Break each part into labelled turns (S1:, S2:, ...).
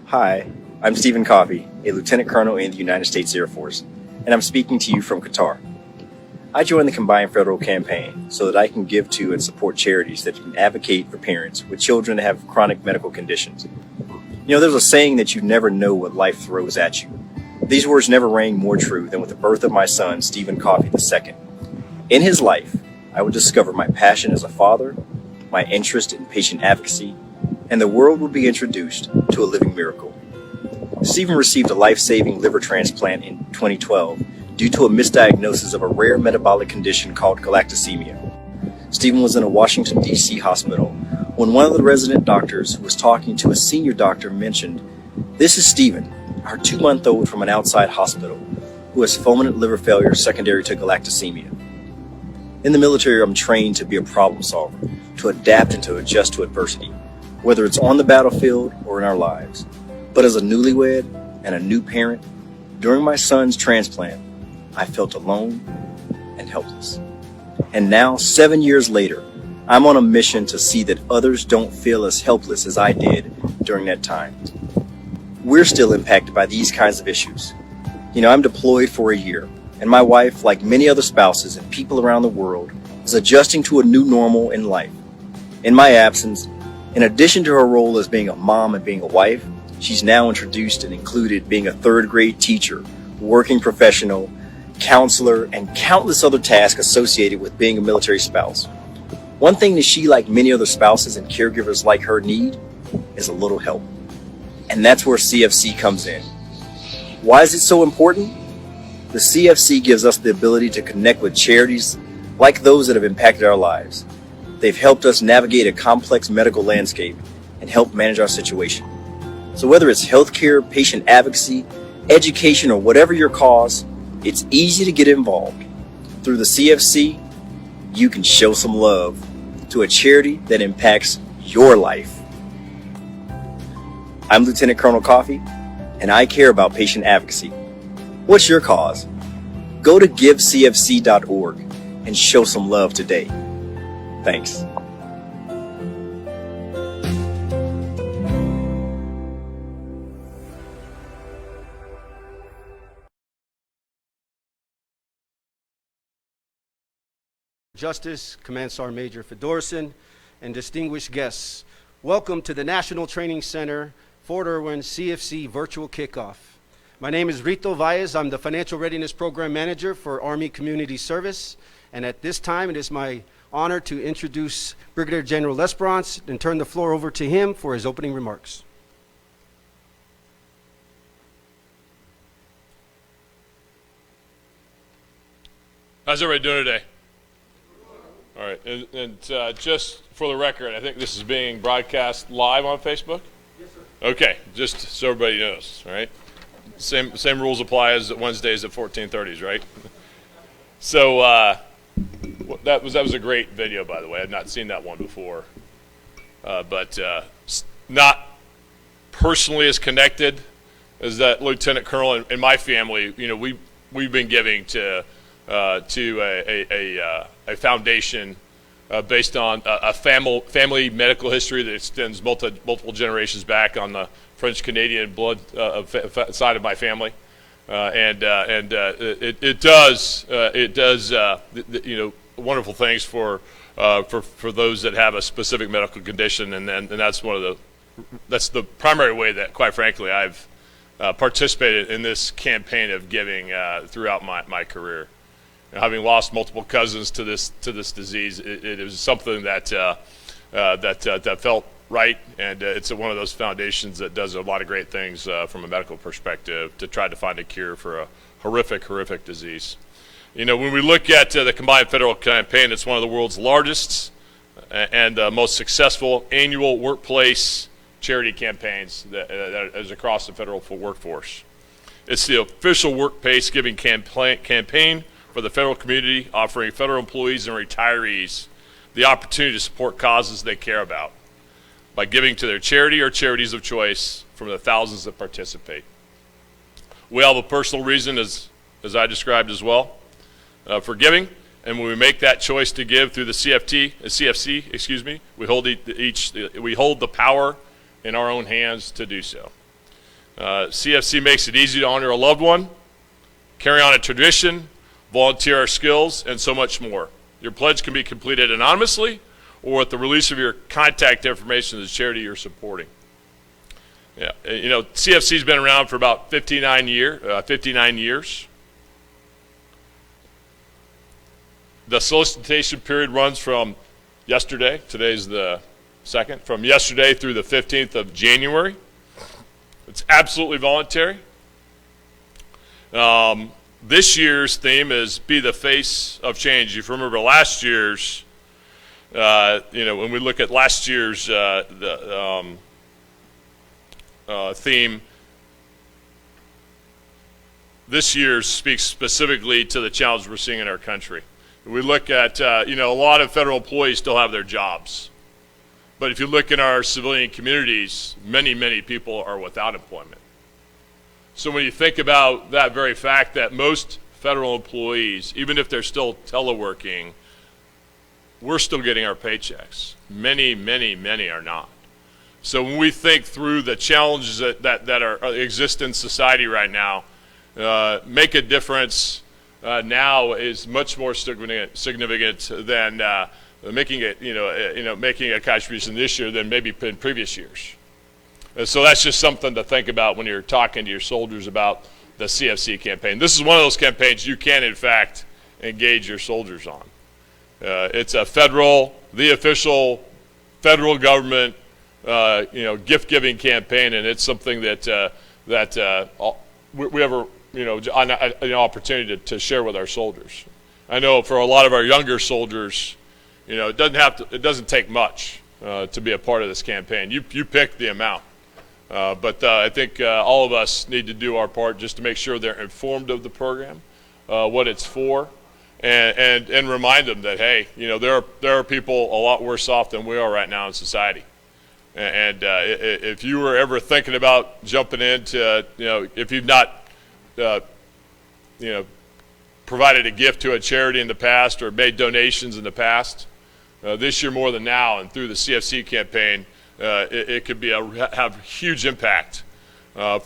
S1: Hi, I'm Stephen Coffey, a Lieutenant Colonel in the United States Air Force, and I'm speaking to you from Qatar. I joined the Combined Federal Campaign so that I can give to and support charities that can advocate for parents with children that have chronic medical conditions. You know, there's a saying that you never know what life throws at you. These words never rang more true than with the birth of my son, Stephen Coffey II. In his life, I would discover my passion as a father, my interest in patient advocacy, and the world would be introduced to a living miracle. Stephen received a life-saving liver transplant in 2012 due to a misdiagnosis of a rare metabolic condition called galactosemia. Stephen was in a Washington, D.C. hospital when one of the resident doctors who was talking to a senior doctor mentioned, "This is Stephen, our 2-month-old from an outside hospital who has fulminant liver failure secondary to galactosemia." In the military, I'm trained to be a problem solver, to adapt and to adjust to adversity, whether it's on the battlefield or in our lives. But as a newlywed and a new parent, during my son's transplant, I felt alone and helpless. And now, 7 years later, I'm on a mission to see that others don't feel as helpless as I did during that time. We're still impacted by these kinds of issues. You know, I'm deployed for a year, and my wife, like many other spouses and people around the world, is adjusting to a new normal in life. In my absence, in addition to her role as being a mom and being a wife, she's now introduced and included being a third-grade teacher, working professional, counselor, and countless other tasks associated with being a military spouse. One thing that she, like many other spouses and caregivers like her, need is a little help. And that's where CFC comes in. Why is it so important? The CFC gives us the ability to connect with charities like those that have impacted our lives. They've helped us navigate a complex medical landscape and help manage our situation. So whether it's healthcare, patient advocacy, education, or whatever your cause, it's easy to get involved. Through the CFC, you can show some love to a charity that impacts your life. I'm Lieutenant Colonel Coffey, and I care about patient advocacy. What's your cause? Go to givecfc.org and show some love today. Thanks.
S2: Justice, Command Sergeant Major Fedorsen, and distinguished guests, welcome to the National Training Center Fort Irwin CFC Virtual Kickoff. My name is Rito Valles. I'm the Financial Readiness Program Manager for Army Community Service, and at this time it is my honor to introduce Brigadier General Lesperance and turn the floor over to him for his opening remarks.
S3: How's everybody doing today? All right, and just for the record, I think this is being broadcast live on Facebook?
S2: Yes, sir.
S3: Okay, just so everybody knows, right? Same rules apply as Wednesdays at 14:30s, right? So that was a great video, by the way. I've not seen that one before, but not personally as connected as that Lieutenant Colonel in my family. You know, we've been giving to a foundation based on a family medical history that extends multiple generations back on the French-Canadian blood side of my family, and it does you know, wonderful things for those that have a specific medical condition, and that's that's the primary way that, quite frankly, I've participated in this campaign of giving throughout my career. And having lost multiple cousins to this disease, it was something that felt right, and it's one of those foundations that does a lot of great things from a medical perspective to try to find a cure for a horrific disease. You know, when we look at the Combined Federal Campaign, it's one of the world's largest and most successful annual workplace charity campaigns that is across the federal workforce. It's the official workplace giving campaign for the federal community, offering federal employees and retirees the opportunity to support causes they care about by giving to their charity or charities of choice from the thousands that participate. We have a personal reason, as I described as well, for giving, and when we make that choice to give through the CFC, we hold the power in our own hands to do so. CFC makes it easy to honor a loved one, carry on a tradition, volunteer our skills, and so much more. Your pledge can be completed anonymously or with the release of your contact information to the charity you're supporting. Yeah, you know, CFC's been around for about 59 years. The solicitation period runs from yesterday, today's the 2nd, from yesterday through the 15th of January. It's absolutely voluntary. This year's theme is Be the Face of Change. If you remember last year's, you know, when we look at last year's theme, this year speaks specifically to the challenge we're seeing in our country. We look at, you know, a lot of federal employees still have their jobs. But if you look in our civilian communities, many, many people are without employment. So when you think about that very fact that most federal employees, even if they're still teleworking, we're still getting our paychecks. Many, many, many are not. So when we think through the challenges that are exist in society right now, make a difference now is much more significant than making a contribution this year than maybe in previous years. So that's just something to think about when you're talking to your soldiers about the CFC campaign. This is one of those campaigns you can, in fact, engage your soldiers on. It's a the official federal government, gift-giving campaign, and it's something that we have an opportunity to share with our soldiers. I know for a lot of our younger soldiers, you know, it doesn't take much to be a part of this campaign. You pick the amount, but I think all of us need to do our part just to make sure they're informed of the program, what it's for, and remind them that, hey, you know, there are people a lot worse off than we are right now in society. And if you were ever thinking about jumping into, you know, if you've not, provided a gift to a charity in the past or made donations in the past, this year more than now, and through the CFC campaign, it could be have huge impact and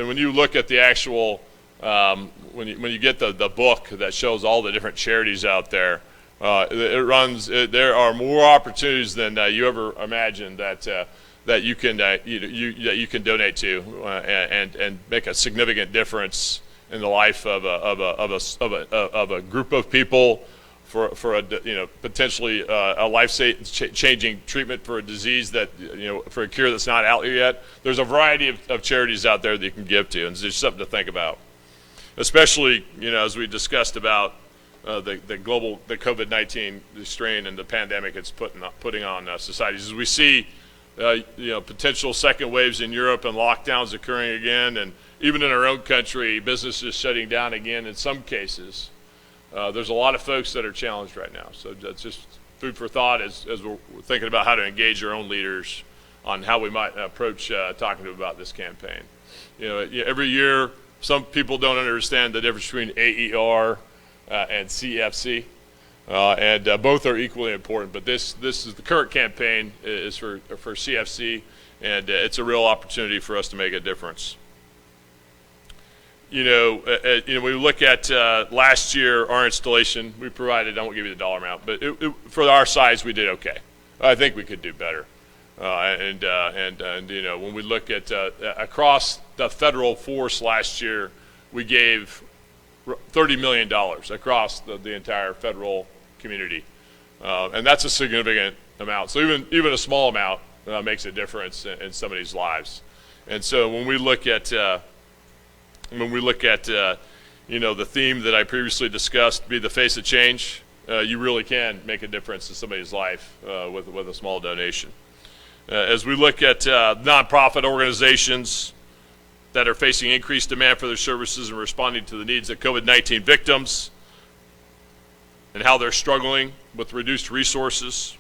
S3: when you look at the actual when you get the book that shows all the different charities out there, there are more opportunities than you ever imagined that you can donate to and make a significant difference in the life of a group of people for a potentially a life-changing treatment for a disease that for a cure that's not out here yet. There's a variety of charities out there that you can give to, and there's something to think about, especially as we discussed about the COVID-19 strain and the pandemic it's putting on societies. As we see potential second waves in Europe and lockdowns occurring again, and even in our own country, businesses shutting down again in some cases. There's a lot of folks that are challenged right now. So that's just food for thought as we're thinking about how to engage our own leaders on how we might approach talking to them about this campaign. Every year, some people don't understand the difference between AER and CFC, and both are equally important. But this is the current campaign is for CFC, and it's a real opportunity for us to make a difference. When we look at last year, our installation, we provided, I won't give you the dollar amount, but for our size, we did okay. I think we could do better. When we look at across the federal force last year, we gave $30 million across the entire federal community. And that's a significant amount. So even a small amount makes a difference in somebody's lives. And so when we look at the theme that I previously discussed, be the face of change, you really can make a difference in somebody's life with a small donation. As we look at nonprofit organizations that are facing increased demand for their services and responding to the needs of COVID-19 victims and how they're struggling with reduced resources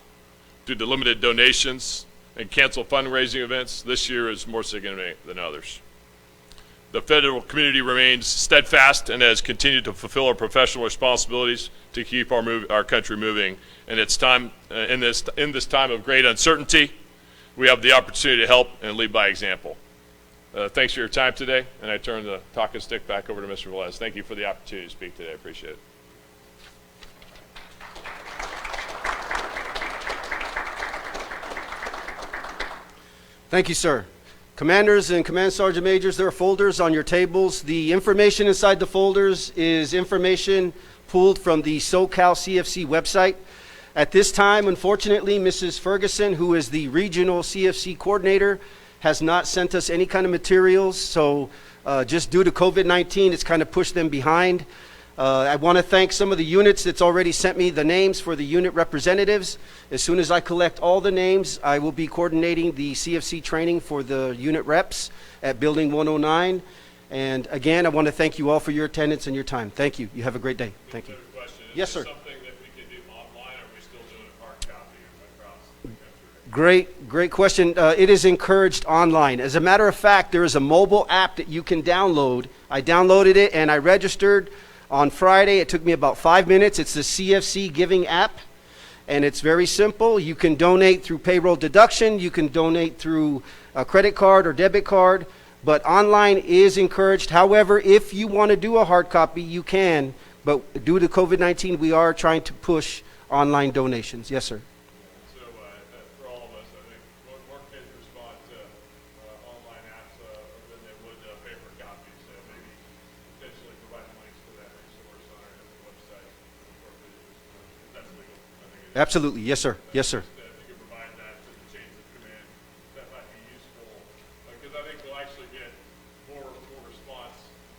S3: due to limited donations and canceled fundraising events, this year is more significant than others. The federal community remains steadfast and has continued to fulfill our professional responsibilities to keep our country moving. And it's time in this time of great uncertainty, we have the opportunity to help and lead by example. thanks for your time today, and I turn the talking stick back over to Mr. Velez. Thank you for the opportunity to speak today. I appreciate it.
S2: Thank you, sir. Commanders and Command Sergeant Majors, there are folders on your tables. The information inside the folders is information pulled from the SoCal CFC website. At this time, unfortunately, Mrs. Ferguson, who is the regional CFC coordinator, has not sent us any kind of materials, so just due to COVID-19, it's kind of pushed them behind. I want to thank some of the units that's already sent me the names for the unit representatives. As soon as I collect all the names, I will be coordinating the CFC training for the unit reps at Building 109. And again, I want to thank you all for your attendance and your time. Thank you. You have a great day. Thank you. Yes, sir.
S3: Something that we can do online, or are we still doing a hard copy across the country?
S2: Great question. It is encouraged online. As a matter of fact, there is a mobile app that you can download. I downloaded it and I registered on Friday. It took me about 5 minutes. It's the CFC Giving app, and it's very simple. You can donate through payroll deduction. You can donate through a credit card or debit card, but online is encouraged. However, if you want to do a hard copy, you can, but due to COVID-19, we are trying to push online donations. Yes, sir.
S3: So for all of us, I think more kids respond to online apps than they would paper copies. So maybe potentially providing links to that resource on our website for visitors, if that's legal. I think it is.
S2: Absolutely. Yes, sir. Yes, sir.
S3: If you could provide that to the chains of command, that might be useful, because I think we'll actually get more response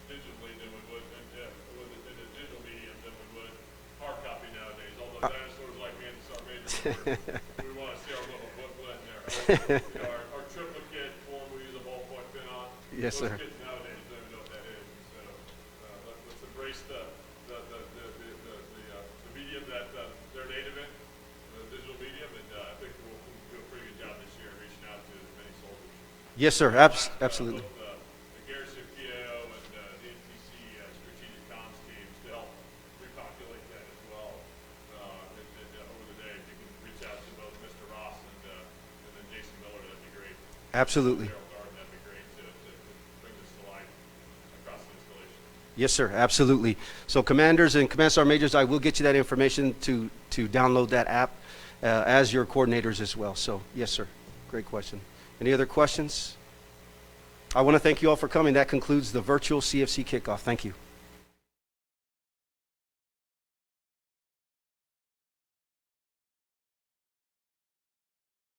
S3: digitally than we would in a digital medium than we would hard copy nowadays. Although dinosaurs like me and the Sergeant Major, we want to see our little booklet in there. Our triplicate form we use a ballpoint pen on.
S2: Yes,
S3: Most
S2: sir.
S3: kids nowadays don't even know what that is. So let's embrace the medium that they're native in, the digital medium, and I think we'll do a pretty good job this year in reaching out to as many soldiers.
S2: Yes, sir. Absolutely.
S3: Both the Garrison PAO and the NTC strategic comms teams to help repopulate that as well. Over the day, if you can reach out to both Mr. Ross and then Jason Miller, that'd be great.
S2: Absolutely.
S3: Harold Garden, that'd be great to bring this to life across the installation.
S2: Yes, sir. Absolutely. So commanders and command sergeant majors, I will get you that information to download that app as your coordinators as well. So yes, sir. Great question. Any other questions? I want to thank you all for coming. That concludes the virtual CFC kickoff. Thank you.